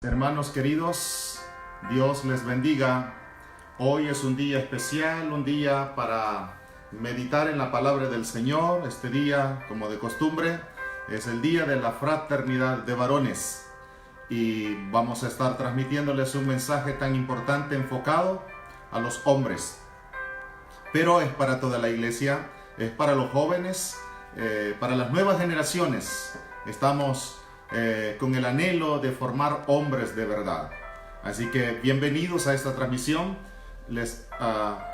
Hermanos queridos, Dios les bendiga. Hoy es un día especial, un día para meditar en la palabra del Señor. Este día, como de costumbre, es el día de la fraternidad de varones. Y vamos a estar transmitiéndoles un mensaje tan importante enfocado a los hombres. Pero es para toda la iglesia, es para los jóvenes, para las nuevas generaciones. Estamos con el anhelo de formar hombres de verdad. Así que bienvenidos a esta transmisión. Les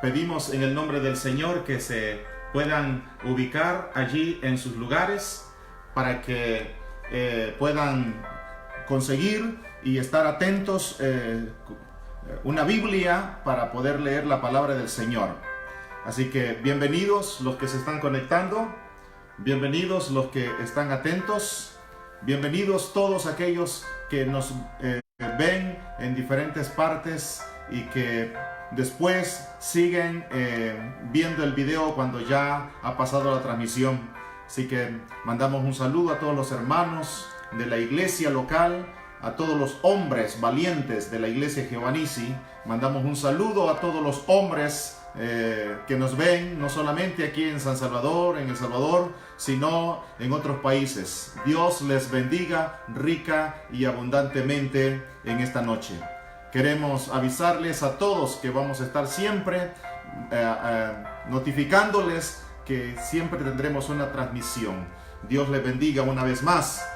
pedimos en el nombre del Señor que se puedan ubicar allí en sus lugares para que puedan conseguir y estar atentos una Biblia para poder leer la palabra del Señor. Así que bienvenidos los que se están conectando, bienvenidos los que están atentos. Bienvenidos todos aquellos que nos ven en diferentes partes y que después siguen viendo el video cuando ya ha pasado la transmisión. Así que mandamos un saludo a todos los hermanos de la iglesia local, a todos los hombres valientes de la iglesia Jehová Nissi. Mandamos un saludo a todos los hombres que nos ven, no solamente aquí en San Salvador, en El Salvador, sino en otros países. Dios les bendiga rica y abundantemente en esta noche. Queremos avisarles a todos que vamos a estar siempre notificándoles que siempre tendremos una transmisión. Dios les bendiga una vez más.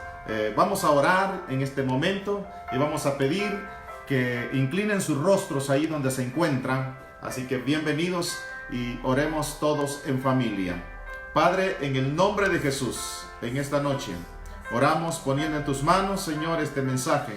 Vamos a orar en este momento y vamos a pedir que inclinen sus rostros ahí donde se encuentran. Así que bienvenidos y oremos todos en familia. Padre, en el nombre de Jesús, en esta noche, oramos poniendo en tus manos, Señor, este mensaje.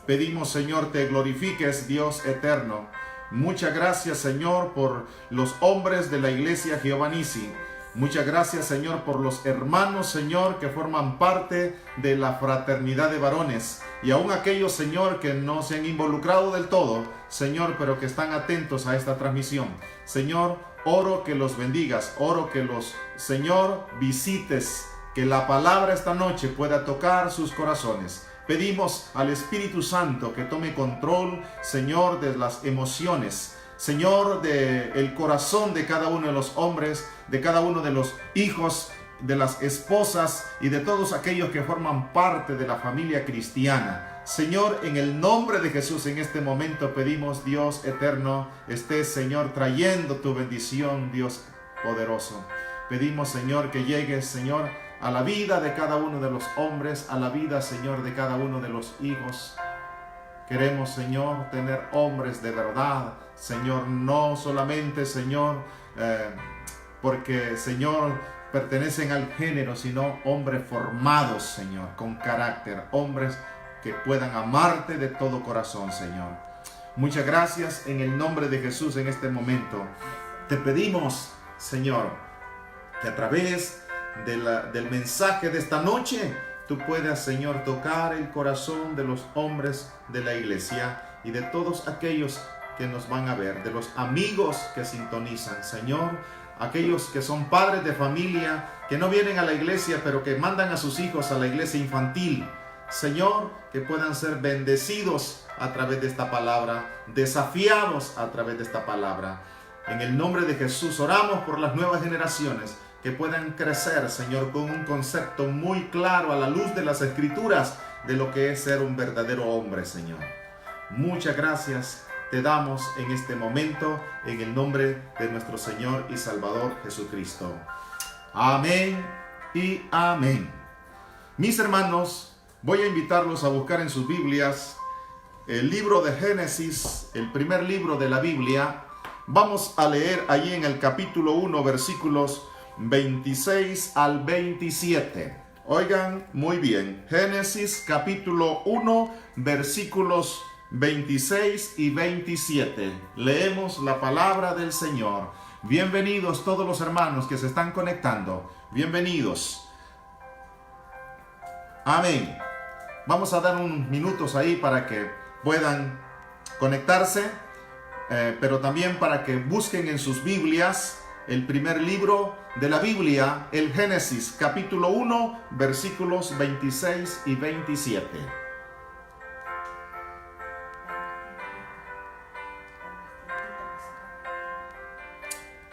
Pedimos, Señor, te glorifiques, Dios eterno. Muchas gracias, Señor, por los hombres de la iglesia Jehová Nissi. Muchas gracias, Señor, por los hermanos, Señor, que forman parte de la fraternidad de varones. Y aún aquellos, Señor, que no se han involucrado del todo, Señor, pero que están atentos a esta transmisión. Señor, oro que los bendigas, oro que los, Señor, visites, que la palabra esta noche pueda tocar sus corazones. Pedimos al Espíritu Santo que tome control, Señor, de las emociones, Señor, del corazón de cada uno de los hombres, de cada uno de los hijos, de las esposas y de todos aquellos que forman parte de la familia cristiana. Señor, en el nombre de Jesús, en este momento pedimos, Dios eterno, estés, Señor, trayendo tu bendición, Dios poderoso. Pedimos, Señor, que llegues, Señor, a la vida de cada uno de los hombres, a la vida, Señor, de cada uno de los hijos. Queremos, Señor, tener hombres de verdad, Señor, no solamente, Señor, porque, Señor, pertenecen al género, sino hombres formados, Señor, con carácter, hombres que puedan amarte de todo corazón, Señor. Muchas gracias en el nombre de Jesús en este momento. Te pedimos, Señor, que a través del mensaje de esta noche, tú puedas, Señor, tocar el corazón de los hombres de la iglesia y de todos aquellos que nos van a ver, de los amigos que sintonizan, Señor, aquellos que son padres de familia, que no vienen a la iglesia, pero que mandan a sus hijos a la iglesia infantil. Señor, que puedan ser bendecidos a través de esta palabra, desafiados a través de esta palabra. En el nombre de Jesús oramos por las nuevas generaciones, que puedan crecer, Señor, con un concepto muy claro a la luz de las Escrituras de lo que es ser un verdadero hombre, Señor. Muchas gracias te damos en este momento, en el nombre de nuestro Señor y Salvador Jesucristo. Amén y amén. Mis hermanos, voy a invitarlos a buscar en sus Biblias el libro de Génesis, el primer libro de la Biblia. Vamos a leer allí en el capítulo 1, versículos 26 al 27. Oigan muy bien. Génesis capítulo 1, versículos 26 y 27. Leemos la palabra del Señor. Bienvenidos todos los hermanos que se están conectando. Bienvenidos. Amén. Vamos a dar unos minutos ahí para que puedan conectarse, pero también para que busquen en sus Biblias el primer libro de la Biblia, el Génesis, capítulo 1, versículos 26 y 27.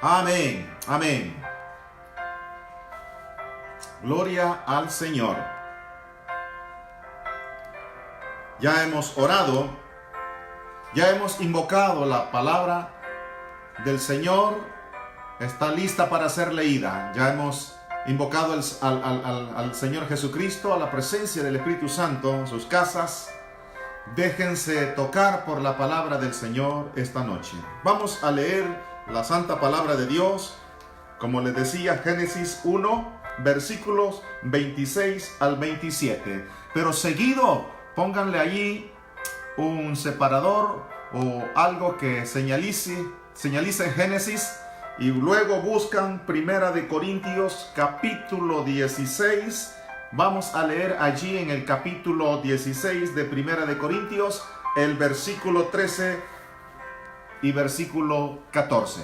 Amén, amén. Gloria al Señor. Ya hemos orado, ya hemos invocado la palabra del Señor, está lista para ser leída. Ya hemos invocado al Señor Jesucristo, a la presencia del Espíritu Santo en sus casas. Déjense tocar por la palabra del Señor esta noche. Vamos a leer la santa palabra de Dios, como les decía, Génesis 1, versículos 26 al 27. Pero seguido, pónganle allí un separador o algo que señalice Génesis, y luego buscan Primera de Corintios capítulo 16. Vamos a leer allí en el capítulo 16 de Primera de Corintios el versículo 13 y versículo 14.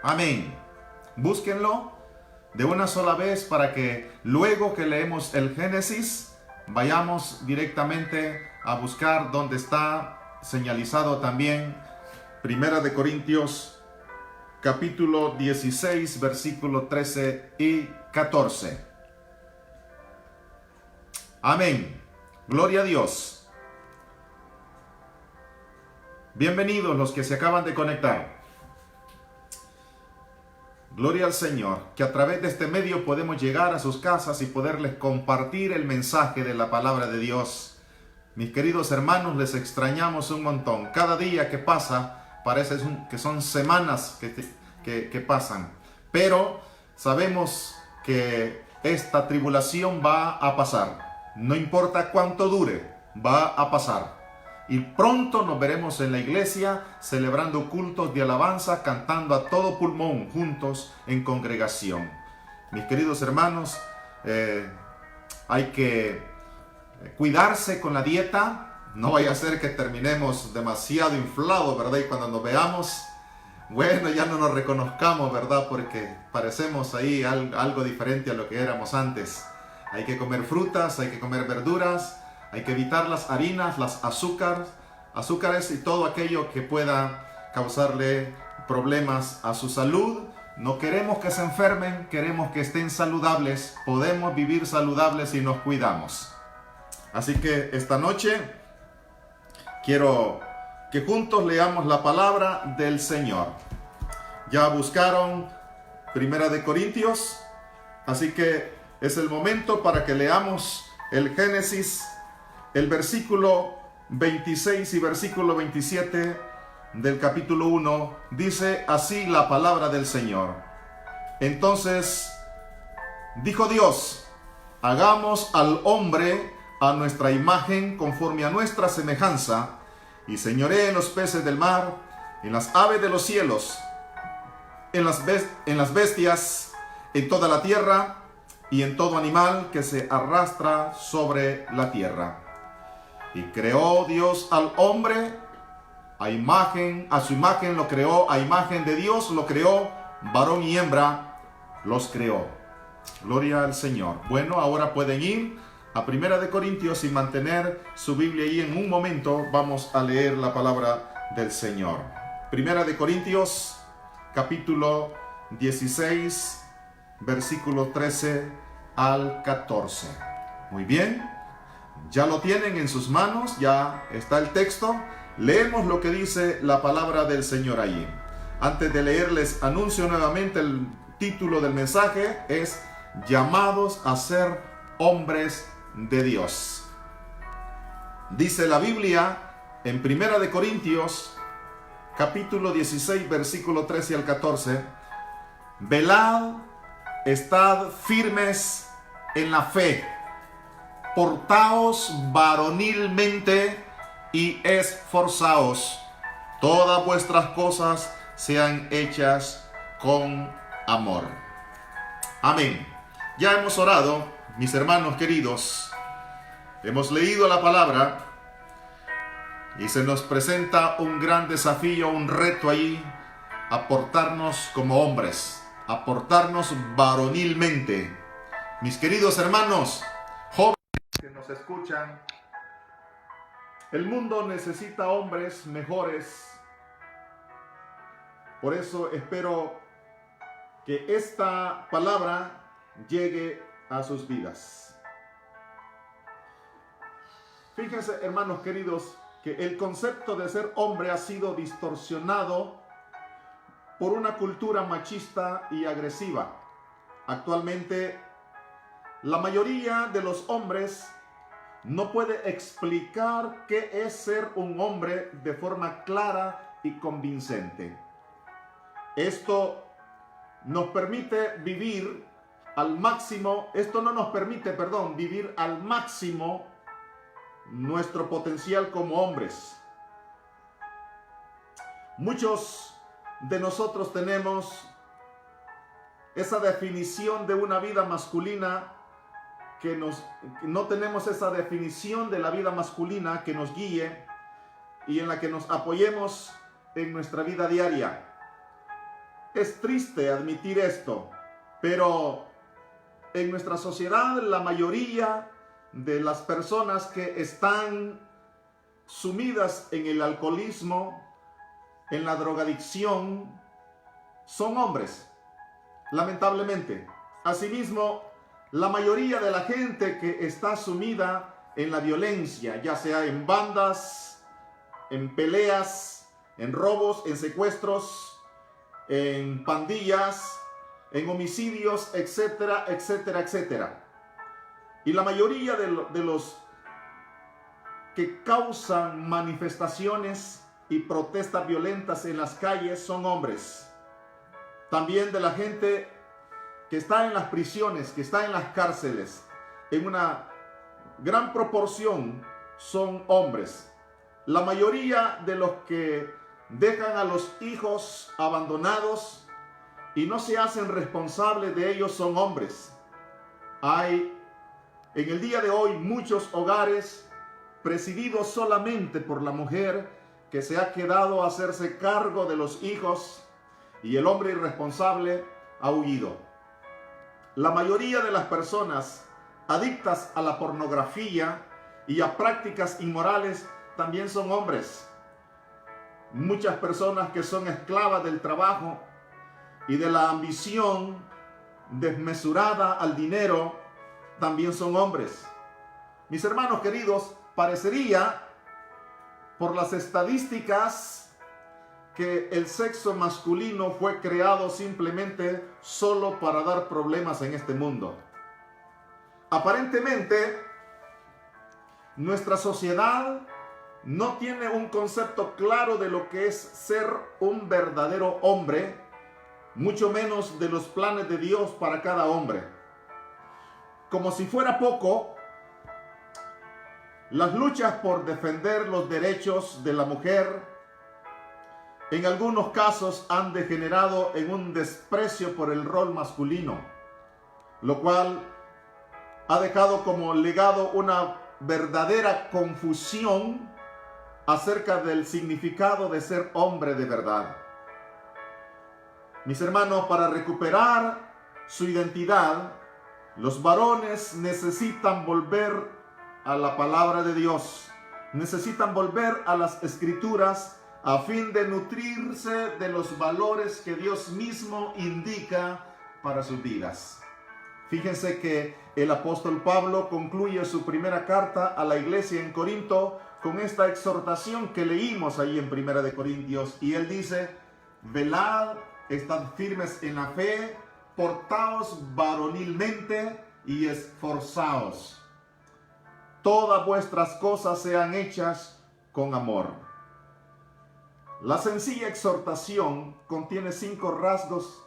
Amén. Búsquenlo de una sola vez para que luego que leemos el Génesis vayamos directamente a buscar donde está señalizado también Primera de Corintios capítulo 16 versículo 13 y 14. Amén. Gloria a Dios. Bienvenidos los que se acaban de conectar. Gloria al Señor, que a través de este medio podemos llegar a sus casas y poderles compartir el mensaje de la palabra de Dios. Mis queridos hermanos, les extrañamos un montón. Cada día que pasa parece que son semanas que pasan. Pero sabemos que esta tribulación va a pasar. No importa cuánto dure, va a pasar. Y pronto nos veremos en la iglesia celebrando cultos de alabanza, cantando a todo pulmón juntos en congregación. Mis queridos hermanos, hay que cuidarse con la dieta. No vaya a ser que terminemos demasiado inflados, ¿verdad? Y cuando nos veamos, bueno, ya no nos reconozcamos, ¿verdad? Porque parecemos ahí algo diferente a lo que éramos antes. Hay que comer frutas, hay que comer verduras, hay que evitar las harinas, las azúcares y todo aquello que pueda causarle problemas a su salud. No queremos que se enfermen, queremos que estén saludables. Podemos vivir saludables si nos cuidamos. Así que esta noche quiero que juntos leamos la palabra del Señor. Ya buscaron Primera de Corintios, así que es el momento para que leamos el Génesis, el versículo 26 y versículo 27 del capítulo 1. Dice así la palabra del Señor. Entonces dijo Dios: hagamos al hombre a nuestra imagen, conforme a nuestra semejanza, y señoree en los peces del mar, en las aves de los cielos, en las bestias, en toda la tierra, y en todo animal que se arrastra sobre la tierra. Y creó Dios al hombre, a su imagen lo creó, a imagen de Dios lo creó, varón y hembra los creó. Gloria al Señor. Bueno, ahora pueden ir a Primera de Corintios y mantener su Biblia ahí. En un momento vamos a leer la palabra del Señor. Primera de Corintios, capítulo 16, versículo 13 al 14. Muy bien, ya lo tienen en sus manos, ya está el texto. Leemos lo que dice la palabra del Señor allí. Antes de leerles, anuncio nuevamente el título del mensaje, es llamados a ser hombres de Dios. Dice la Biblia en Primera de Corintios, capítulo 16, versículo 13 al 14. Velad, estad firmes en la fe, portaos varonilmente y esforzaos. Todas vuestras cosas sean hechas con amor. Amén. Ya hemos orado, mis hermanos queridos. Hemos leído la palabra y se nos presenta un gran desafío, un reto ahí, a portarnos como hombres, a portarnos varonilmente. Mis queridos hermanos, jóvenes que nos escuchan, el mundo necesita hombres mejores, Por eso espero que esta palabra llegue a sus vidas. Fíjense, hermanos queridos, que el concepto de ser hombre ha sido distorsionado por una cultura machista y agresiva. Actualmente, la mayoría de los hombres no puede explicar qué es ser un hombre de forma clara y convincente. Esto nos permite vivir al máximo, esto no nos permite, vivir al máximo nuestro potencial como hombres. Muchos de nosotros tenemos esa definición de una vida masculina no tenemos esa definición de la vida masculina que nos guíe y en la que nos apoyemos en nuestra vida diaria. Es triste admitir esto, pero en nuestra sociedad la mayoría de las personas que están sumidas en el alcoholismo, en la drogadicción, son hombres, lamentablemente. Asimismo, la mayoría de la gente que está sumida en la violencia, ya sea en bandas, en peleas, en robos, en secuestros, en pandillas, en homicidios, etcétera, etcétera, etcétera. Y la mayoría de los que causan manifestaciones y protestas violentas en las calles son hombres. También de la gente que está en las prisiones, que está en las cárceles, en una gran proporción son hombres. La mayoría de los que dejan a los hijos abandonados y no se hacen responsables de ellos son hombres. Hay en el día de hoy muchos hogares presididos solamente por la mujer que se ha quedado a hacerse cargo de los hijos y el hombre irresponsable ha huido. La mayoría de las personas adictas a la pornografía y a prácticas inmorales también son hombres. Muchas personas que son esclavas del trabajo y de la ambición desmesurada al dinero también son hombres. Mis hermanos queridos, parecería por las estadísticas que el sexo masculino fue creado simplemente solo para dar problemas en este mundo. Aparentemente, nuestra sociedad no tiene un concepto claro de lo que es ser un verdadero hombre, mucho menos de los planes de Dios para cada hombre. Como si fuera poco, las luchas por defender los derechos de la mujer en algunos casos han degenerado en un desprecio por el rol masculino, lo cual ha dejado como legado una verdadera confusión acerca del significado de ser hombre de verdad. Mis hermanos, para recuperar su identidad, los varones necesitan volver a la palabra de Dios, necesitan volver a las Escrituras a fin de nutrirse de los valores que Dios mismo indica para sus vidas. Fíjense que el apóstol Pablo concluye su primera carta a la iglesia en Corinto con esta exhortación que leímos ahí en Primera de Corintios, y él dice: velad, estad firmes en la fe, portaos varonilmente y esforzaos. Todas vuestras cosas sean hechas con amor. La sencilla exhortación contiene 5 rasgos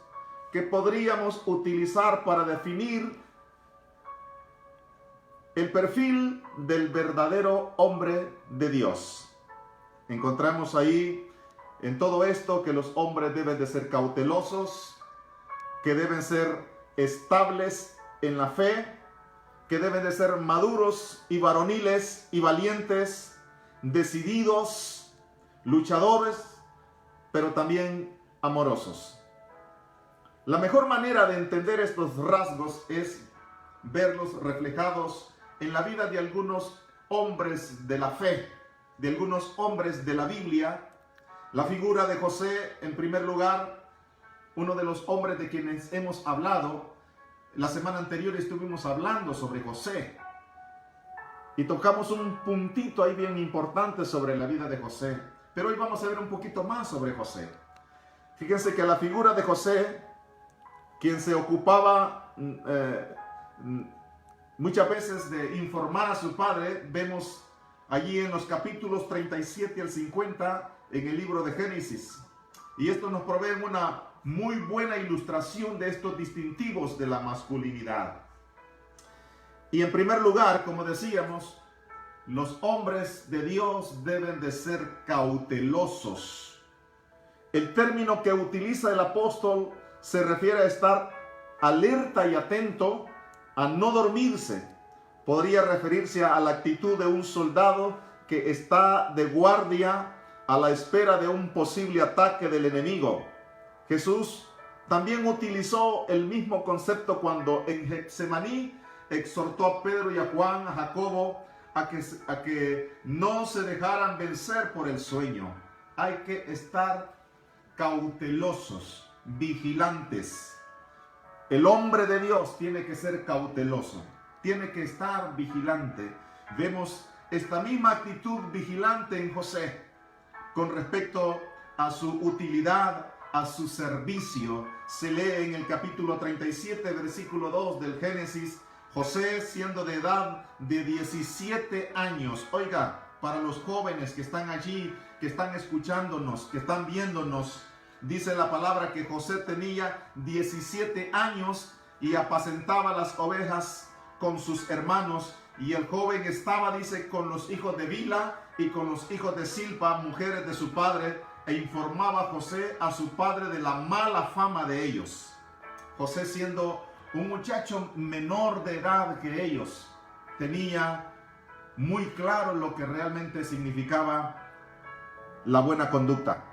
que podríamos utilizar para definir el perfil del verdadero hombre de Dios. Encontramos ahí en todo esto que los hombres deben de ser cautelosos, que deben ser estables en la fe, que deben de ser maduros y varoniles y valientes, decididos, luchadores, pero también amorosos. La mejor manera de entender estos rasgos es verlos reflejados en la vida de algunos hombres de la fe, de algunos hombres de la Biblia, La figura de José, en primer lugar, uno de los hombres de quienes hemos hablado. La semana anterior estuvimos hablando sobre José y tocamos un puntito ahí bien importante sobre la vida de José. Pero hoy vamos a ver un poquito más sobre José. Fíjense que la figura de José, quien se ocupaba muchas veces de informar a su padre, vemos allí en los capítulos 37 al 50 en el libro de Génesis. Y esto nos provee una muy buena ilustración de estos distintivos de la masculinidad. Y en primer lugar, como decíamos, los hombres de Dios deben de ser cautelosos. El término que utiliza el apóstol se refiere a estar alerta y atento, a no dormirse. Podría referirse a la actitud de un soldado que está de guardia a la espera de un posible ataque del enemigo. Jesús también utilizó el mismo concepto cuando en Getsemaní exhortó a Pedro y a Juan, a Jacobo, a que no se dejaran vencer por el sueño. Hay que estar cautelosos, vigilantes. El hombre de Dios tiene que ser cauteloso, tiene que estar vigilante. Vemos esta misma actitud vigilante en José con respecto a su utilidad, a su servicio. Se lee en el capítulo 37, versículo 2 del Génesis, José siendo de edad de 17 años. Oiga, para los jóvenes que están allí, que están escuchándonos, que están viéndonos, dice la palabra que José tenía 17 años y apacentaba las ovejas con sus hermanos. Y el joven estaba, dice, con los hijos de Bilha y con los hijos de Silpa, mujeres de su padre, e informaba José a su padre de la mala fama de ellos. José, siendo un muchacho menor de edad que ellos, tenía muy claro lo que realmente significaba la buena conducta.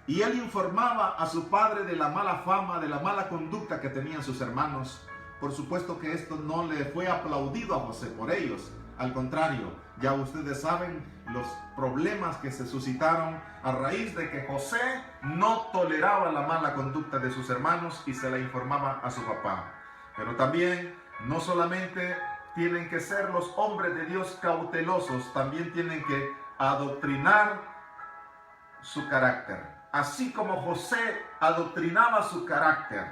Y él informaba a su padre de la mala fama, de la mala conducta que tenían sus hermanos. Por supuesto que esto no le fue aplaudido a José por ellos. Al contrario, ya ustedes saben los problemas que se suscitaron a raíz de que José no toleraba la mala conducta de sus hermanos y se la informaba a su papá. Pero también, no solamente tienen que ser los hombres de Dios cautelosos, también tienen que adoctrinar su carácter. Así como José adoctrinaba su carácter.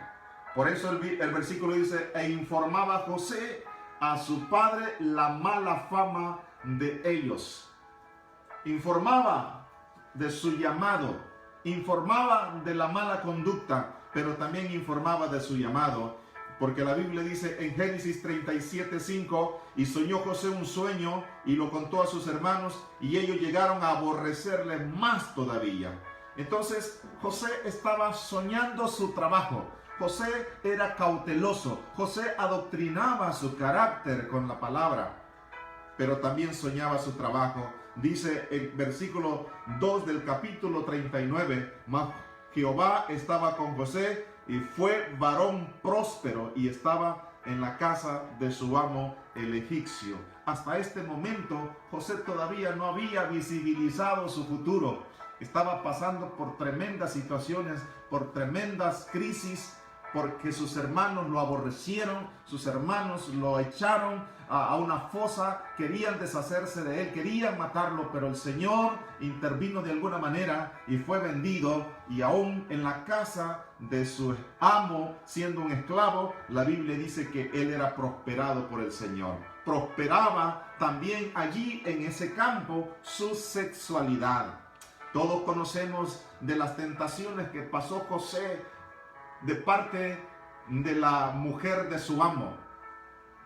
Por eso el versículo dice, e informaba José a su padre la mala fama de ellos. Informaba de su llamado, informaba de la mala conducta, pero también informaba de su llamado. Porque la Biblia dice en Génesis 37:5, y soñó José un sueño y lo contó a sus hermanos y ellos llegaron a aborrecerle más todavía. Entonces José estaba soñando su trabajo. José era cauteloso. José adoctrinaba su carácter con la palabra, pero también soñaba su trabajo. Dice el versículo 2 del capítulo 39, mas Jehová estaba con José y fue varón próspero y estaba en la casa de su amo el egipcio. Hasta este momento José todavía no había visibilizado su futuro. Estaba pasando por tremendas situaciones, por tremendas crisis, porque sus hermanos lo aborrecieron, sus hermanos lo echaron a una fosa, querían deshacerse de él, querían matarlo, pero el Señor intervino de alguna manera y fue vendido, y aún en la casa de su amo, siendo un esclavo, la Biblia dice que él era prosperado por el Señor. Prosperaba también allí en ese campo su sexualidad. Todos conocemos de las tentaciones que pasó José de parte de la mujer de su amo,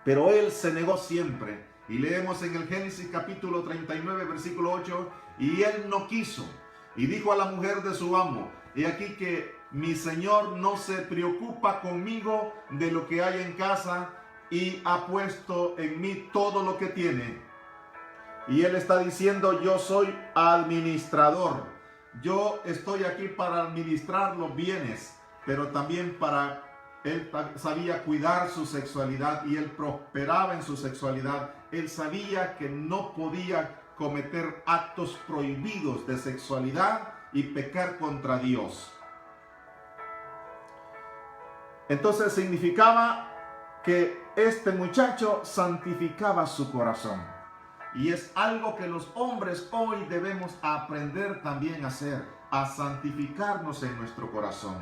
pero él se negó siempre. Y leemos en el Génesis capítulo 39 versículo 8, y él no quiso, y dijo a la mujer de su amo, he aquí que mi señor no se preocupa conmigo de lo que hay en casa, y ha puesto en mí todo lo que tiene. Y él está diciendo, yo soy administrador, yo estoy aquí para administrar los bienes, pero también él sabía cuidar su sexualidad y él prosperaba en su sexualidad. Él sabía que no podía cometer actos prohibidos de sexualidad y pecar contra Dios. Entonces significaba que este muchacho santificaba su corazón. Y es algo que los hombres hoy debemos aprender también a hacer, a santificarnos en nuestro corazón.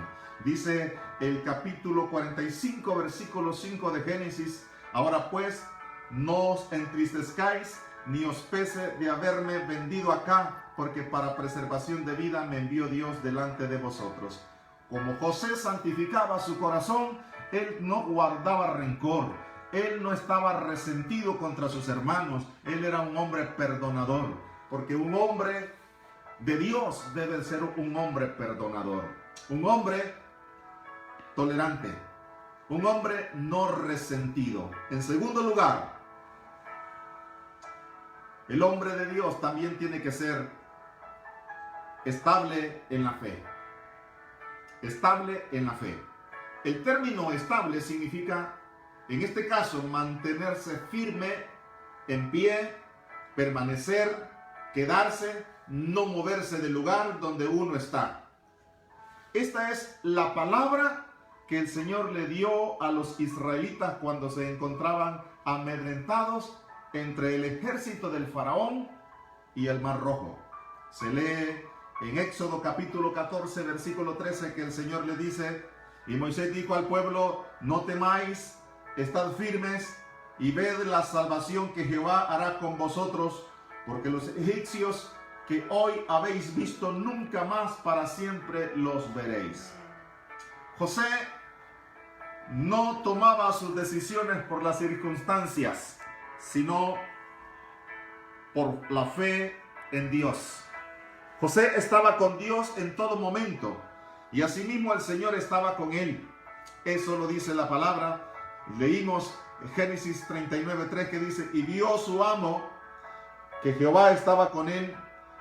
Dice el capítulo 45, versículo 5 de Génesis: ahora pues, no os entristezcáis, ni os pese de haberme vendido acá, porque para preservación de vida me envió Dios delante de vosotros. Como José santificaba su corazón, él no guardaba rencor, él no estaba resentido contra sus hermanos, él era un hombre perdonador, porque un hombre de Dios debe ser un hombre perdonador, un hombre tolerante, un hombre no resentido. En segundo lugar, el hombre de Dios también tiene que ser estable en la fe. Estable en la fe. El término estable significa, en este caso, mantenerse firme, en pie, permanecer, quedarse, no moverse del lugar donde uno está. Esta es la palabra que el Señor le dio a los israelitas cuando se encontraban amedrentados entre el ejército del faraón y el Mar Rojo. Se lee en Éxodo capítulo 14, versículo 13, que el Señor le dice: y Moisés dijo al pueblo: no temáis, estad firmes y ved la salvación que Jehová hará con vosotros, porque los egipcios que hoy habéis visto, nunca más para siempre los veréis. José no tomaba sus decisiones por las circunstancias, sino por la fe en Dios. José estaba con Dios en todo momento, y asimismo el Señor estaba con él. Eso lo dice la palabra. Leímos Génesis 39:3, que dice: y vio su amo que Jehová estaba con él,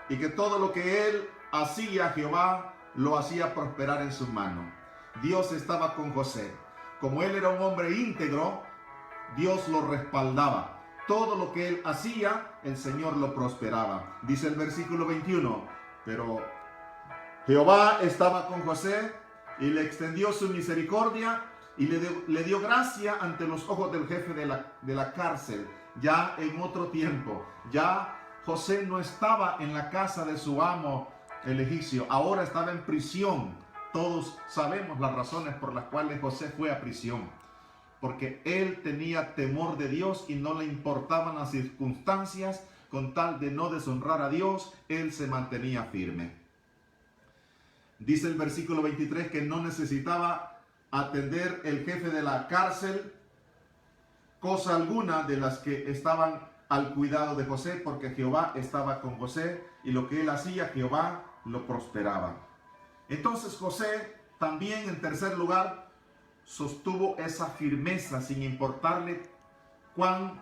y que todo lo que él hacía, Jehová lo hacía prosperar en su mano. Dios estaba con José. Como él era un hombre íntegro, Dios lo respaldaba. Todo lo que él hacía, el Señor lo prosperaba. Dice el versículo 21: pero Jehová estaba con José y le extendió su misericordia y le dio gracia ante los ojos del jefe de la cárcel. Ya en otro tiempo, ya José no estaba en la casa de su amo, el egipcio, ahora estaba en prisión. Todos sabemos las razones por las cuales José fue a prisión, porque él tenía temor de Dios y no le importaban las circunstancias. Con tal de no deshonrar a Dios, él se mantenía firme. Dice el versículo 23 que no necesitaba atender el jefe de la cárcel cosa alguna de las que estaban al cuidado de José, porque Jehová estaba con José y lo que él hacía, Jehová lo prosperaba. Entonces José también, en tercer lugar, sostuvo esa firmeza sin importarle cuán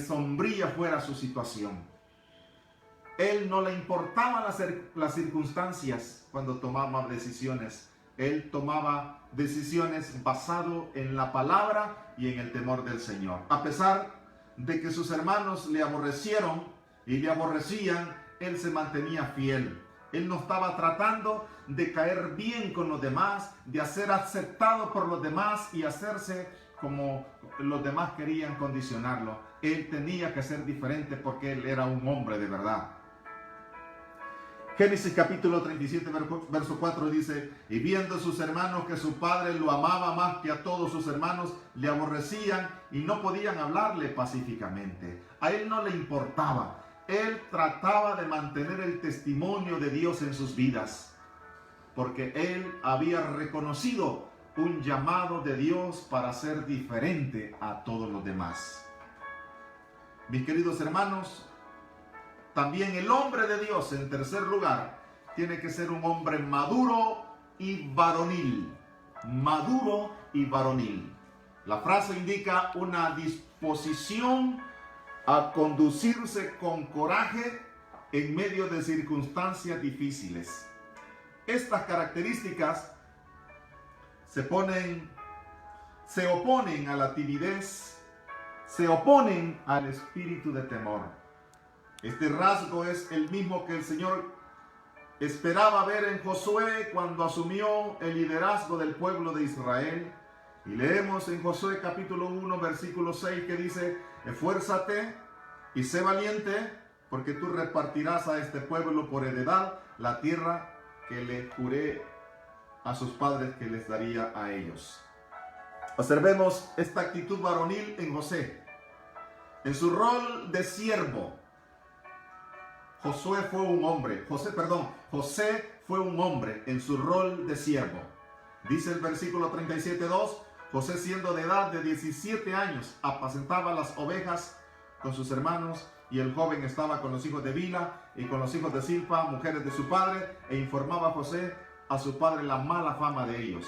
sombría fuera su situación. Él no le importaban las circunstancias cuando tomaba decisiones. Él tomaba decisiones basado en la palabra y en el temor del Señor. A pesar de que sus hermanos le aborrecieron y le aborrecían, él se mantenía fiel. Él no estaba tratando de caer bien con los demás, de ser aceptado por los demás y hacerse como los demás querían condicionarlo. Él tenía que ser diferente porque él era un hombre de verdad. Génesis capítulo 37, verso 4 dice: y viendo sus hermanos que su padre lo amaba más que a todos sus hermanos, le aborrecían y no podían hablarle pacíficamente. A él no le importaba. Él trataba de mantener el testimonio de Dios en sus vidas, porque él había reconocido un llamado de Dios para ser diferente a todos los demás. Mis queridos hermanos, también el hombre de Dios, en tercer lugar, tiene que ser un hombre maduro y varonil. Maduro y varonil. La frase indica una disposición a conducirse con coraje en medio de circunstancias difíciles. Estas características se oponen a la timidez, se oponen al espíritu de temor. Este rasgo es el mismo que el Señor esperaba ver en Josué cuando asumió el liderazgo del pueblo de Israel. Y leemos en Josué capítulo 1, versículo 6 que dice: esfuérzate y sé valiente, porque tú repartirás a este pueblo por heredad la tierra que le juré a sus padres que les daría a ellos. Observemos esta actitud varonil en José. En su rol de siervo, José fue un hombre en su rol de siervo. Dice el versículo 37:2, José, siendo de edad de 17 años, apacentaba las ovejas con sus hermanos, y el joven estaba con los hijos de Bila y con los hijos de Silpa, mujeres de su padre, e informaba a José a su padre la mala fama de ellos.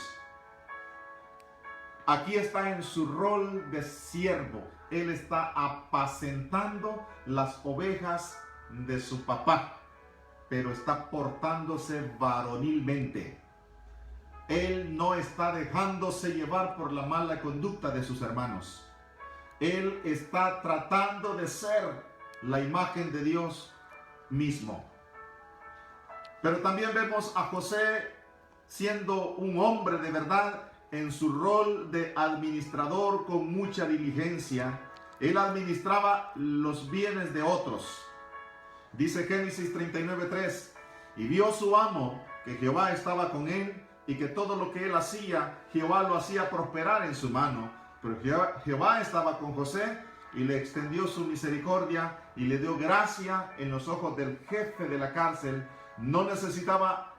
Aquí está en su rol de siervo. Él está apacentando las ovejas de su papá, pero está portándose varonilmente. Él no está dejándose llevar por la mala conducta de sus hermanos. Él está tratando de ser la imagen de Dios mismo. Pero también vemos a José siendo un hombre de verdad en su rol de administrador con mucha diligencia. Él administraba los bienes de otros. Dice Génesis 39:3, y vio su amo que Jehová estaba con él, y que todo lo que él hacía, Jehová lo hacía prosperar en su mano. Pero Jehová estaba con José, y le extendió su misericordia, y le dio gracia en los ojos del jefe de la cárcel. No necesitaba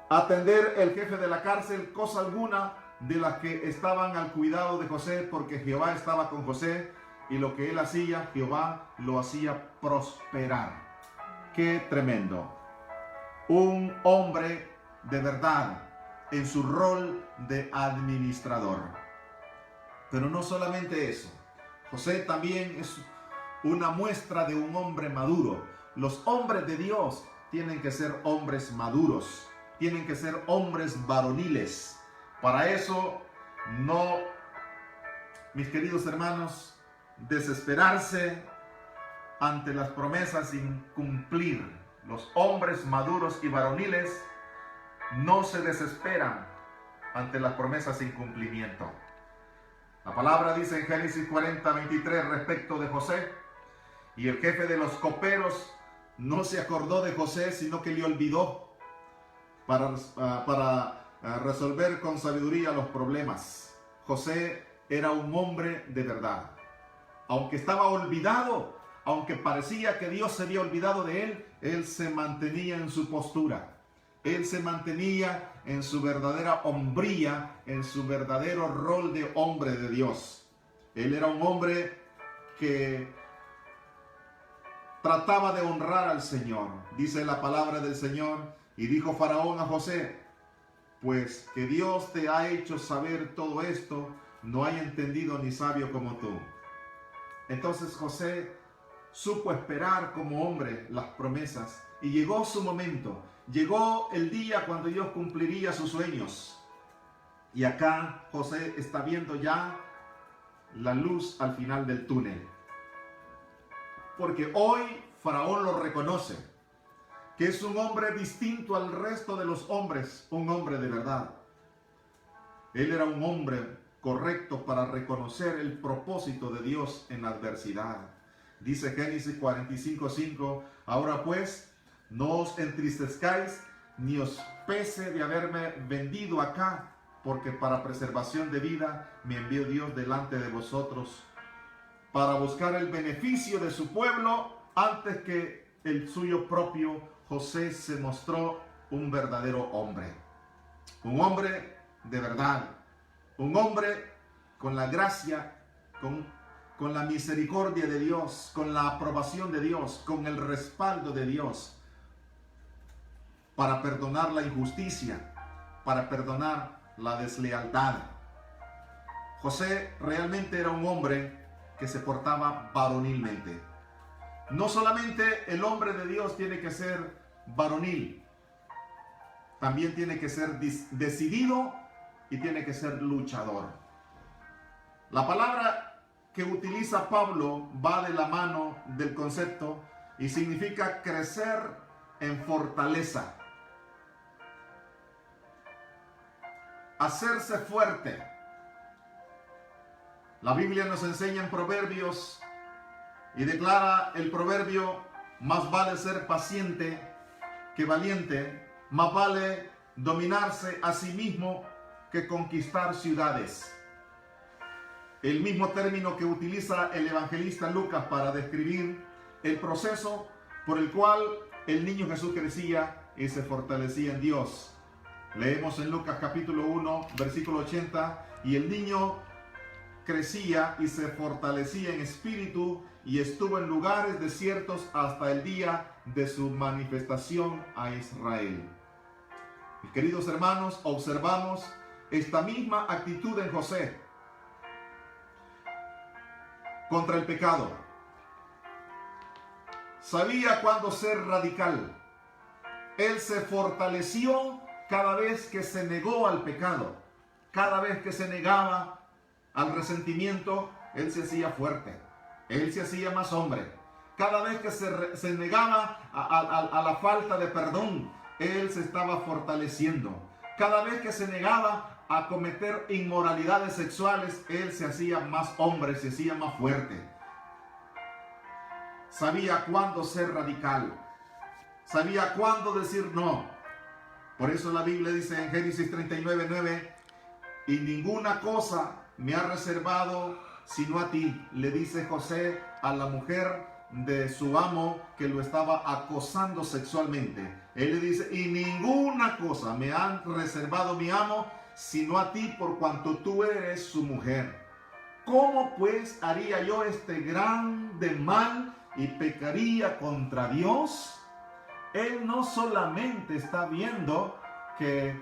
atender el jefe de la cárcel cosa alguna de las que estaban al cuidado de José, porque Jehová estaba con José, y lo que él hacía, Jehová lo hacía prosperar. ¡Qué tremendo! Un hombre de verdad en su rol de administrador. Pero no solamente eso, José también es una muestra de un hombre maduro. Los hombres de Dios tienen que ser hombres maduros, tienen que ser hombres varoniles. Para eso no, mis queridos hermanos, desesperarse ante las promesas sin cumplir. Los hombres maduros y varoniles no se desesperan ante las promesas sin cumplimiento. La palabra dice en Génesis 40:23 respecto de José: y el jefe de los coperos no se acordó de José, sino que le olvidó para resolver con sabiduría los problemas. José era un hombre de verdad. Aunque estaba olvidado, aunque parecía que Dios se había olvidado de él, él se mantenía en su postura. Él se mantenía en su verdadera hombría, en su verdadero rol de hombre de Dios. Él era un hombre que trataba de honrar al Señor. Dice la palabra del Señor: y dijo Faraón a José: pues que Dios te ha hecho saber todo esto, no hay entendido ni sabio como tú. Entonces José supo esperar como hombre las promesas, y llegó su momento. Llegó el día cuando Dios cumpliría sus sueños. Y acá José está viendo ya la luz al final del túnel. Porque hoy Faraón lo reconoce, que es un hombre distinto al resto de los hombres, un hombre de verdad. Él era un hombre correcto para reconocer el propósito de Dios en la adversidad. Dice Génesis 45:5, ahora pues, no os entristezcáis, ni os pese de haberme vendido acá, porque para preservación de vida me envió Dios delante de vosotros, para buscar el beneficio de su pueblo antes que el suyo propio. José se mostró un verdadero hombre, un hombre de verdad, un hombre con la gracia, con la misericordia de Dios, con la aprobación de Dios, con el respaldo de Dios, para perdonar la injusticia, para perdonar la deslealtad. José realmente era un hombre que se portaba varonilmente. No solamente el hombre de Dios tiene que ser varonil, también tiene que ser decidido y tiene que ser luchador. La palabra que utiliza Pablo va de la mano del concepto y significa crecer en fortaleza, hacerse fuerte. La Biblia nos enseña en Proverbios y declara el proverbio: más vale ser paciente que valiente, más vale dominarse a sí mismo que conquistar ciudades. El mismo término que utiliza el evangelista Lucas para describir el proceso por el cual el niño Jesús crecía y se fortalecía en Dios. Leemos en Lucas capítulo 1, versículo 80, y el niño crecía y se fortalecía en espíritu y estuvo en lugares desiertos hasta el día de su manifestación a Israel. Mis queridos hermanos, observamos esta misma actitud en José contra el pecado. Sabía cuándo ser radical. Él se fortaleció cada vez que se negó al pecado. Cada vez que se negaba al resentimiento, él se hacía fuerte. Él se hacía más hombre. Cada vez que se negaba a la falta de perdón, él se estaba fortaleciendo. Cada vez que se negaba a cometer inmoralidades sexuales, él se hacía más hombre, se hacía más fuerte. Sabía cuándo ser radical. Sabía cuándo decir no. Por eso la Biblia dice en Génesis 39:9, y ninguna cosa me ha reservado sino a ti, le dice José a la mujer de su amo que lo estaba acosando sexualmente. Él le dice: y ninguna cosa me ha reservado mi amo sino a ti, por cuanto tú eres su mujer. ¿Cómo pues haría yo este grande mal y pecaría contra Dios? Él no solamente está viendo que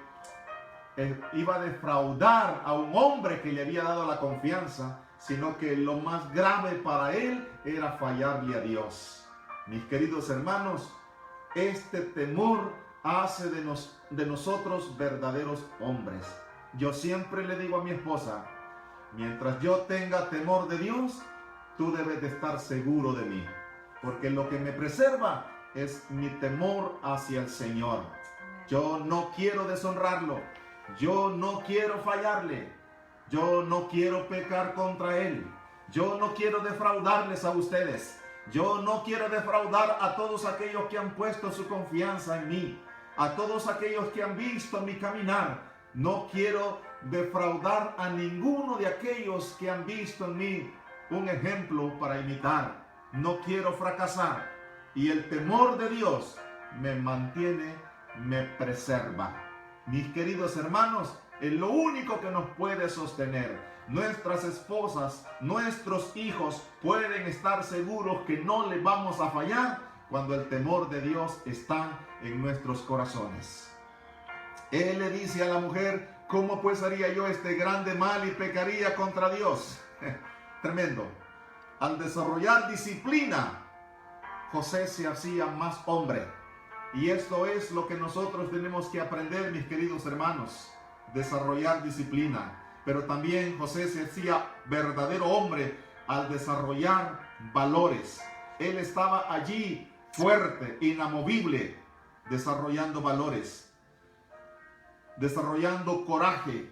iba a defraudar a un hombre que le había dado la confianza, sino que lo más grave para él era fallarle a Dios. Mis queridos hermanos, este temor hace de nosotros verdaderos hombres. Yo siempre le digo a mi esposa: mientras yo tenga temor de Dios, tú debes de estar seguro de mí, porque lo que me preserva es mi temor hacia el Señor. Yo no quiero deshonrarlo, yo no quiero fallarle, yo no quiero pecar contra Él, yo no quiero defraudarles a ustedes, yo no quiero defraudar a todos aquellos que han puesto su confianza en mí, a todos aquellos que han visto mi caminar. No quiero defraudar a ninguno de aquellos que han visto en mí un ejemplo para imitar. No quiero fracasar, y el temor de Dios me mantiene, me preserva. Mis queridos hermanos, es lo único que nos puede sostener. Nuestras esposas, nuestros hijos pueden estar seguros que no les vamos a fallar cuando el temor de Dios está en nuestros corazones. Él le dice a la mujer: ¿cómo pues haría yo este grande mal y pecaría contra Dios? Tremendo. Al desarrollar disciplina, José se hacía más hombre. Y esto es lo que nosotros tenemos que aprender, mis queridos hermanos. Desarrollar disciplina. Pero también José se hacía verdadero hombre al desarrollar valores. Él estaba allí fuerte, inamovible, desarrollando valores, desarrollando coraje.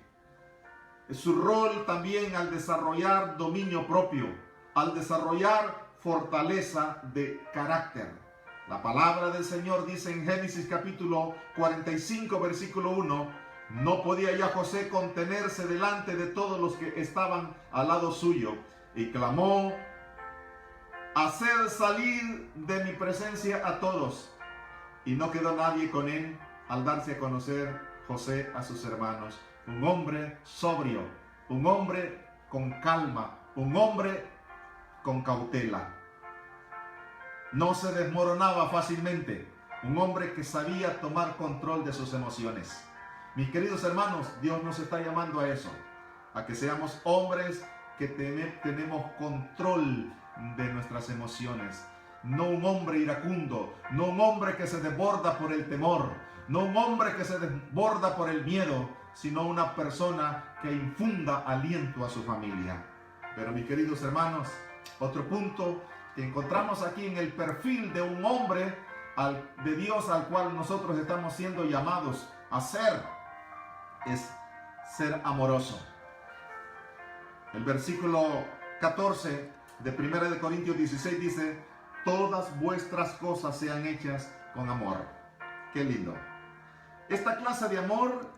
Su rol también al desarrollar dominio propio, al desarrollar fortaleza de carácter. La palabra del Señor dice en Génesis capítulo 45 versículo 1: no podía ya José contenerse delante de todos los que estaban al lado suyo, y clamó: haced salir de mi presencia a todos. Y no quedó nadie con él al darse a conocer José a sus hermanos. Un hombre sobrio, un hombre con calma, un hombre con cautela. No se desmoronaba fácilmente, un hombre que sabía tomar control de sus emociones. Mis queridos hermanos, Dios nos está llamando a eso, a que seamos hombres que tenemos control de nuestras emociones. No un hombre iracundo, no un hombre que se desborda por el temor, no un hombre que se desborda por el miedo, sino una persona que infunda aliento a su familia. Pero mis queridos hermanos, otro punto que encontramos aquí en el perfil de un hombre de Dios al cual nosotros estamos siendo llamados a ser, es ser amoroso. El versículo 14 de 1 de Corintios 16 dice: todas vuestras cosas sean hechas con amor. Qué lindo. Esta clase de amor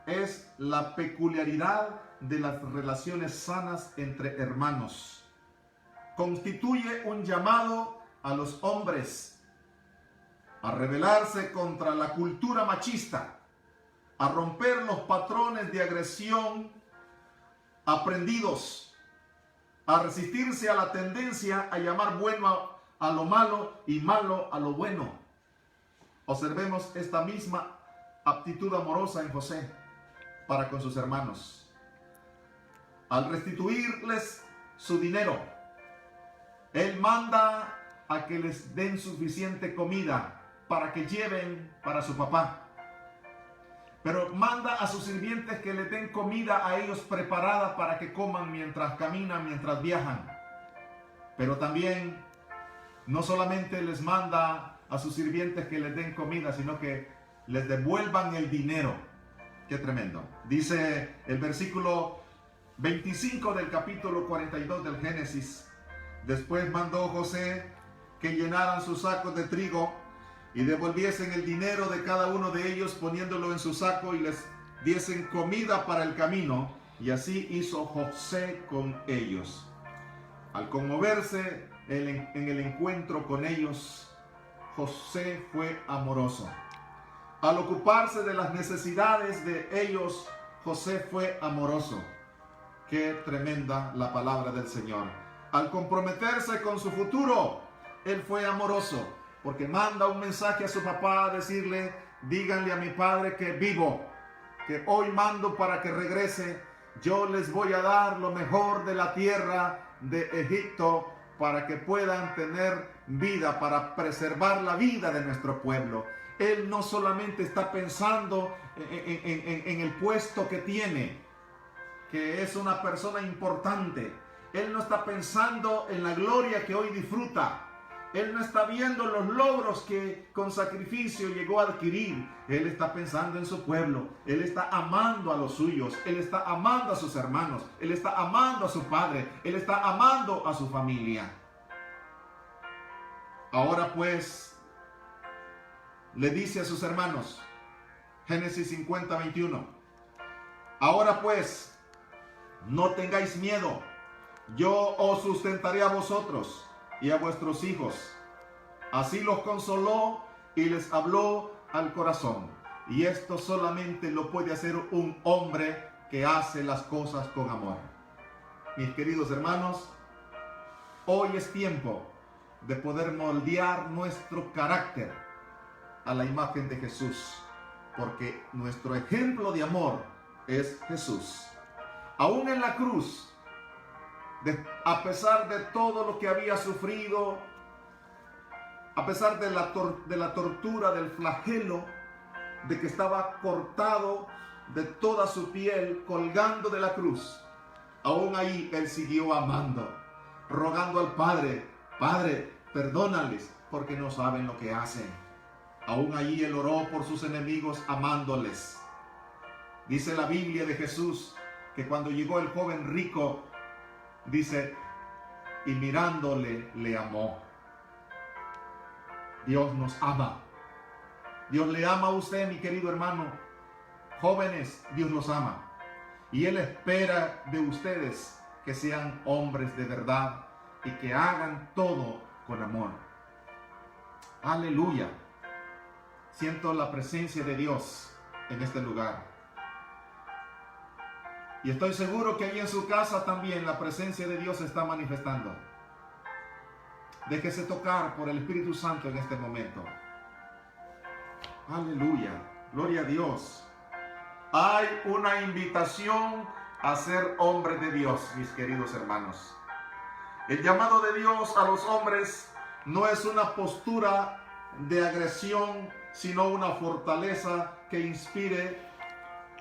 es la peculiaridad de las relaciones sanas entre hermanos. Constituye un llamado a los hombres a rebelarse contra la cultura machista, a romper los patrones de agresión aprendidos, a resistirse a la tendencia a llamar bueno a lo malo y malo a lo bueno. Observemos esta misma aptitud amorosa en José para con sus hermanos. Al restituirles su dinero, él manda a que les den suficiente comida para que lleven para su papá. Pero manda a sus sirvientes que le den comida a ellos preparada para que coman mientras caminan, mientras viajan. Pero también no solamente les manda a sus sirvientes que les den comida, sino que les devuelvan el dinero. Qué tremendo. Dice el versículo 25 del capítulo 42 del Génesis: después mandó José que llenaran sus sacos de trigo y devolviesen el dinero de cada uno de ellos, poniéndolo en su saco, y les diesen comida para el camino. Y así hizo José con ellos. Al conmoverse en el encuentro con ellos, José fue amoroso. Al ocuparse de las necesidades de ellos, José fue amoroso. Qué tremenda la palabra del Señor. Al comprometerse con su futuro, él fue amoroso, porque manda un mensaje a su papá a decirle: díganle a mi padre que vivo, que hoy mando para que regrese. Yo les voy a dar lo mejor de la tierra de Egipto para que puedan tener vida, para preservar la vida de nuestro pueblo. Él no solamente está pensando en el puesto que tiene, que es una persona importante. Él no está pensando en la gloria que hoy disfruta. Él no está viendo los logros que con sacrificio llegó a adquirir. Él está pensando en su pueblo. Él está amando a los suyos. Él está amando a sus hermanos. Él está amando a su padre. Él está amando a su familia. Ahora pues, le dice a sus hermanos, Génesis 50, 21. Ahora pues, no tengáis miedo. Yo os sustentaré a vosotros y a vuestros hijos. Así los consoló y les habló al corazón. Y esto solamente lo puede hacer un hombre que hace las cosas con amor. Mis queridos hermanos, hoy es tiempo de poder moldear nuestro carácter a la imagen de Jesús, porque nuestro ejemplo de amor es Jesús. Aún en la cruz, a pesar de todo lo que había sufrido, a pesar de la tortura, del flagelo, de que estaba cortado de toda su piel, colgando de la cruz, aún ahí él siguió amando, rogando al Padre: Padre, perdónales, porque no saben lo que hacen. Aún ahí él oró por sus enemigos, amándoles. Dice la Biblia de Jesús que cuando llegó el joven rico, dice, y mirándole, le amó. Dios nos ama. Dios le ama a usted, mi querido hermano. Jóvenes, Dios los ama. Y Él espera de ustedes que sean hombres de verdad y que hagan todo con amor. Aleluya. Siento la presencia de Dios en este lugar. Y estoy seguro que ahí en su casa también la presencia de Dios se está manifestando. Déjese tocar por el Espíritu Santo en este momento. Aleluya. Gloria a Dios. Hay una invitación a ser hombre de Dios, mis queridos hermanos. El llamado de Dios a los hombres no es una postura de agresión, sino una fortaleza que inspire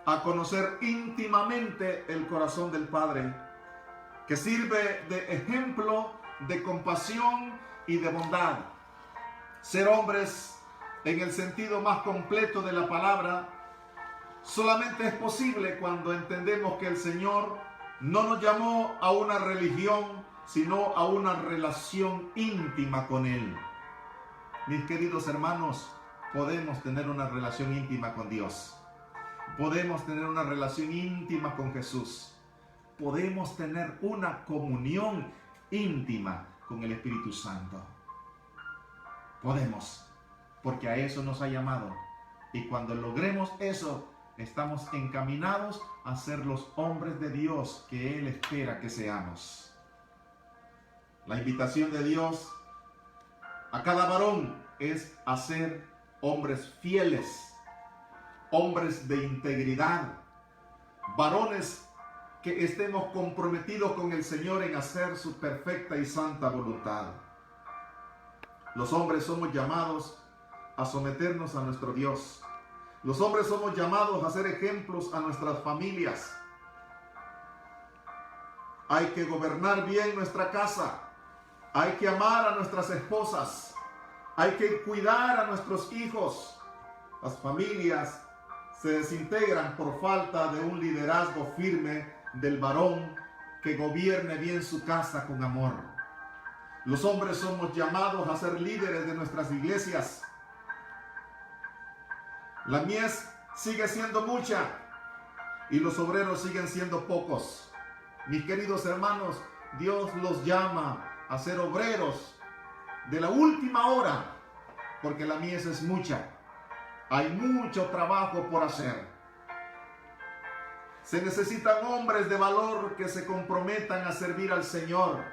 a conocer íntimamente el corazón del Padre, que sirve de ejemplo de compasión y de bondad. Ser hombres en el sentido más completo de la palabra solamente es posible cuando entendemos que el Señor no nos llamó a una religión, sino a una relación íntima con Él. Mis queridos hermanos, podemos tener una relación íntima con Dios. Podemos tener una relación íntima con Jesús. Podemos tener una comunión íntima con el Espíritu Santo. Podemos, porque a eso nos ha llamado. Y cuando logremos eso, estamos encaminados a ser los hombres de Dios que Él espera que seamos. La invitación de Dios a cada varón es a ser hombres fieles, hombres de integridad, varones que estemos comprometidos con el Señor en hacer su perfecta y santa voluntad. Los hombres somos llamados a someternos a nuestro Dios. Los hombres somos llamados a ser ejemplos a nuestras familias. Hay que gobernar bien nuestra casa. Hay que amar a nuestras esposas. Hay que cuidar a nuestros hijos. Las familias se desintegran por falta de un liderazgo firme del varón que gobierne bien su casa con amor. Los hombres somos llamados a ser líderes de nuestras iglesias. La mies sigue siendo mucha y los obreros siguen siendo pocos. Mis queridos hermanos, Dios los llama a ser obreros de la última hora, porque la mies es mucha. Hay mucho trabajo por hacer. Se necesitan hombres de valor que se comprometan a servir al Señor.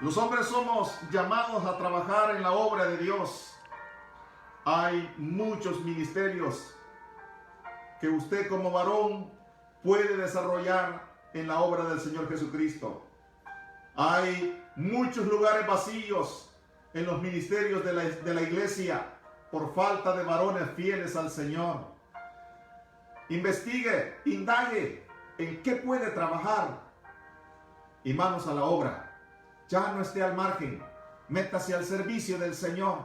Los hombres somos llamados a trabajar en la obra de Dios. Hay muchos ministerios que usted como varón puede desarrollar en la obra del Señor Jesucristo. Hay muchos lugares vacíos en los ministerios de la iglesia por falta de varones fieles al Señor. Investigue, indague en qué puede trabajar y manos a la obra. Ya no esté al margen, métase al servicio del Señor.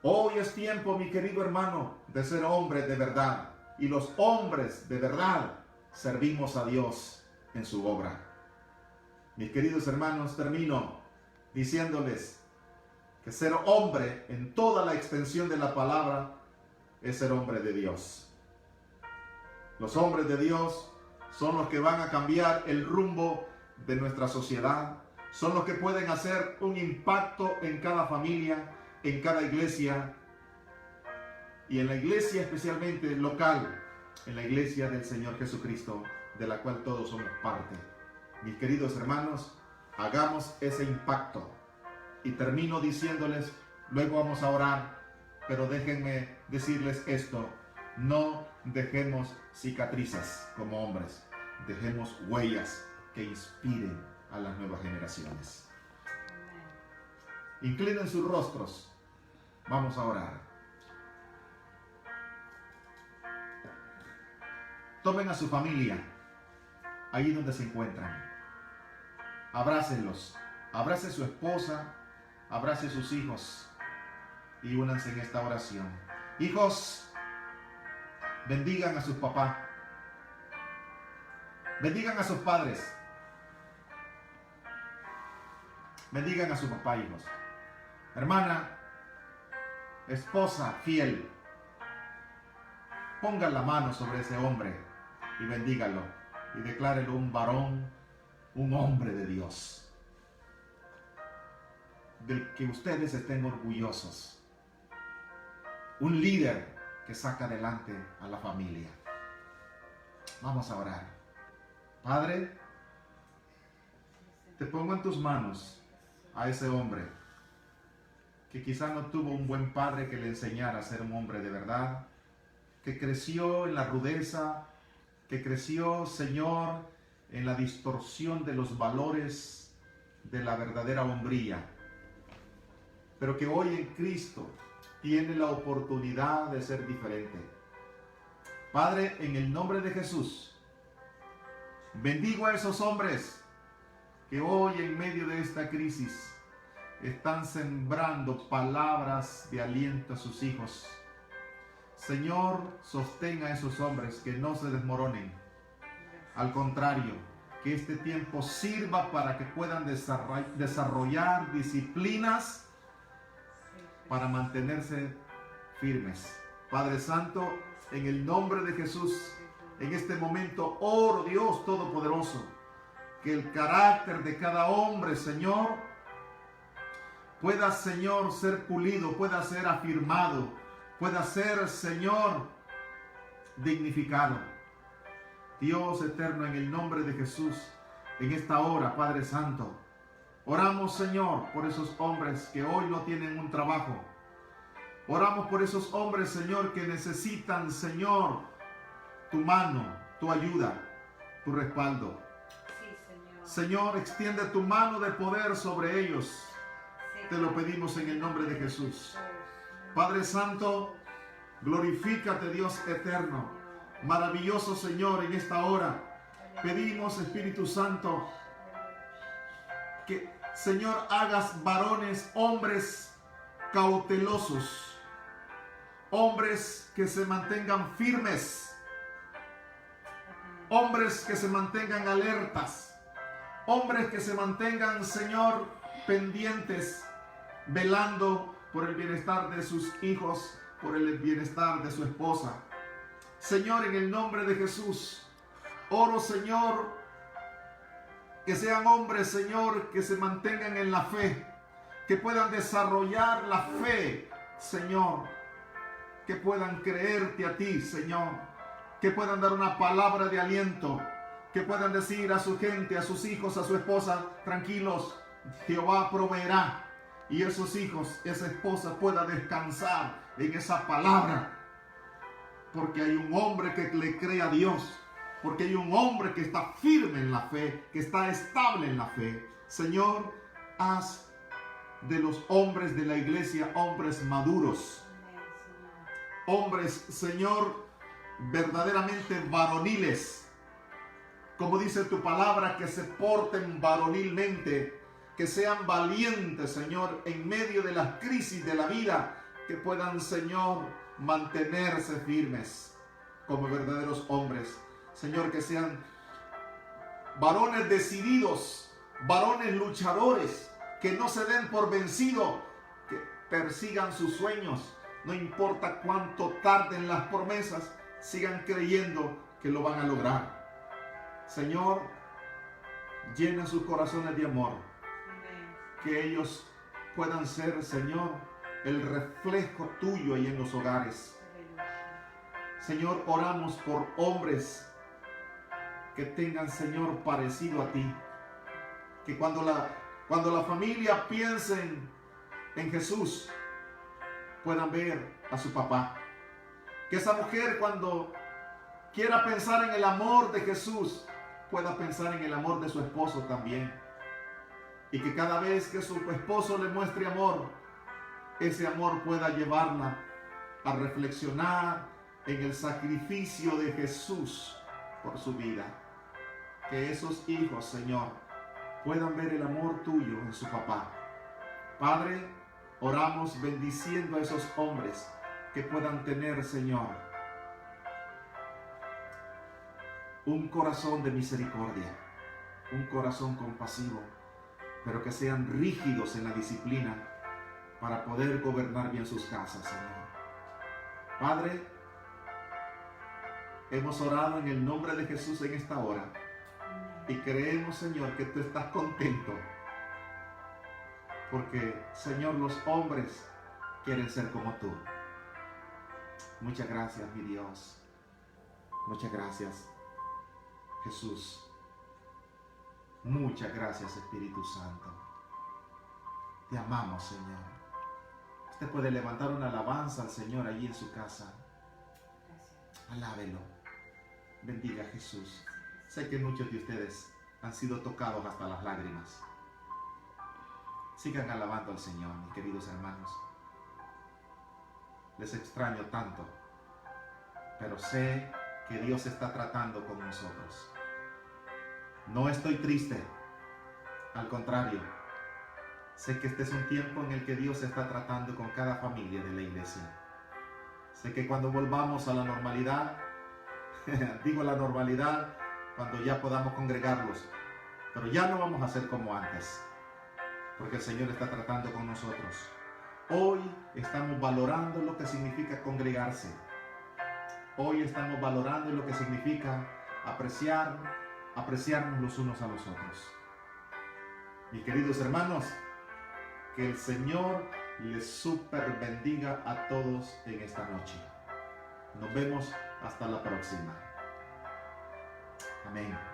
Hoy es tiempo, mi querido hermano, de ser hombres de verdad. Y los hombres de verdad servimos a Dios en su obra. Mis queridos hermanos, termino diciéndoles que ser hombre en toda la extensión de la palabra es ser hombre de Dios. Los hombres de Dios son los que van a cambiar el rumbo de nuestra sociedad. Son los que pueden hacer un impacto en cada familia, en cada iglesia y en la iglesia especialmente local, en la iglesia del Señor Jesucristo, de la cual todos somos parte. Mis queridos hermanos, hagamos ese impacto. Y termino diciéndoles, luego vamos a orar, pero déjenme decirles esto: no dejemos cicatrices como hombres, dejemos huellas que inspiren a las nuevas generaciones. Inclinen sus rostros, vamos a orar. Tomen a su familia, ahí donde se encuentran. Abrácenlos, abrace a su esposa, abrace a sus hijos y únanse en esta oración. Hijos, bendigan a sus papás, bendigan a sus padres, bendigan a su papá, hijos. Hermana, esposa fiel, pongan la mano sobre ese hombre y bendígalo y declárelo un varón, un hombre de Dios, del que ustedes estén orgullosos, un líder que saca adelante a la familia. Vamos a orar. Padre, te pongo en tus manos a ese hombre que quizá no tuvo un buen padre que le enseñara a ser un hombre de verdad, que creció en la rudeza, que creció, Señor, en la distorsión de los valores de la verdadera hombría, pero que hoy en Cristo tiene la oportunidad de ser diferente. Padre, en el nombre de Jesús, bendigo a esos hombres que hoy en medio de esta crisis están sembrando palabras de aliento a sus hijos. Señor, sostén a esos hombres, que no se desmoronen. Al contrario, que este tiempo sirva para que puedan desarrollar disciplinas para mantenerse firmes. Padre Santo, en el nombre de Jesús, en este momento oro, Dios Todopoderoso, que el carácter de cada hombre, Señor, pueda, Señor, ser pulido, pueda ser afirmado, pueda ser, Señor, dignificado. Dios eterno, en el nombre de Jesús, en esta hora, Padre Santo, oramos, Señor, por esos hombres que hoy no tienen un trabajo. Oramos por esos hombres, Señor, que necesitan, Señor, tu mano, tu ayuda, tu respaldo. Sí, Señor, extiende tu mano de poder sobre ellos. Sí, te lo pedimos en el nombre de Jesús. Padre Santo, glorifícate, Dios eterno. Maravilloso Señor, en esta hora pedimos, Espíritu Santo, que, Señor, hagas varones, hombres cautelosos, hombres que se mantengan firmes, hombres que se mantengan alertas, hombres que se mantengan, Señor, pendientes, velando por el bienestar de sus hijos, por el bienestar de su esposa. Señor, en el nombre de Jesús, oro, Señor, que sean hombres, Señor, que se mantengan en la fe, que puedan desarrollar la fe, Señor, que puedan creerte a ti, Señor, que puedan dar una palabra de aliento, que puedan decir a su gente, a sus hijos, a su esposa, tranquilos, Jehová proveerá, y esos hijos, esa esposa pueda descansar en esa palabra, porque hay un hombre que le cree a Dios, porque hay un hombre que está firme en la fe, que está estable en la fe. Señor, haz de los hombres de la iglesia hombres maduros, hombres, Señor, verdaderamente varoniles, como dice tu palabra, que se porten varonilmente, que sean valientes, Señor, en medio de las crisis de la vida, que puedan, Señor, mantenerse firmes como verdaderos hombres. Señor, que sean varones decididos, varones luchadores, que no se den por vencido, que persigan sus sueños, no importa cuánto tarden las promesas, sigan creyendo que lo van a lograr. Señor, llena sus corazones de amor, que ellos puedan ser, Señor, el reflejo tuyo ahí en los hogares. Señor, oramos por hombres que tengan, Señor, parecido a ti, que cuando la familia piense en Jesús, puedan ver a su papá, que esa mujer, cuando quiera pensar en el amor de Jesús, pueda pensar en el amor de su esposo también, y que cada vez que su esposo le muestre amor, ese amor pueda llevarla a reflexionar en el sacrificio de Jesús por su vida. Que esos hijos, Señor, puedan ver el amor tuyo en su papá. Padre, oramos bendiciendo a esos hombres, que puedan tener, Señor, un corazón de misericordia, un corazón compasivo, pero que sean rígidos en la disciplina para poder gobernar bien sus casas, Señor. Padre, hemos orado en el nombre de Jesús en esta hora y creemos, Señor, que tú estás contento, porque, Señor, los hombres quieren ser como tú. Muchas gracias, mi Dios. Muchas gracias, Jesús. Muchas gracias, Espíritu Santo. Te amamos, Señor. Usted puede levantar una alabanza al Señor allí en su casa. Alábelo. Bendiga a Jesús. Sé que muchos de ustedes han sido tocados hasta las lágrimas. Sigan alabando al Señor, mis queridos hermanos. Les extraño tanto, pero sé que Dios está tratando con nosotros. No estoy triste, Al contrario, sé que este es un tiempo en el que Dios está tratando con cada familia de la iglesia. Sé que cuando volvamos a la normalidad, digo la normalidad, cuando ya podamos congregarlos, pero ya no vamos a ser como antes, porque el Señor está tratando con nosotros. Hoy estamos valorando lo que significa congregarse. Hoy estamos valorando lo que significa apreciarnos los unos a los otros. Mis queridos hermanos, que el Señor les super bendiga a todos en esta noche. Nos vemos hasta la próxima. Amén.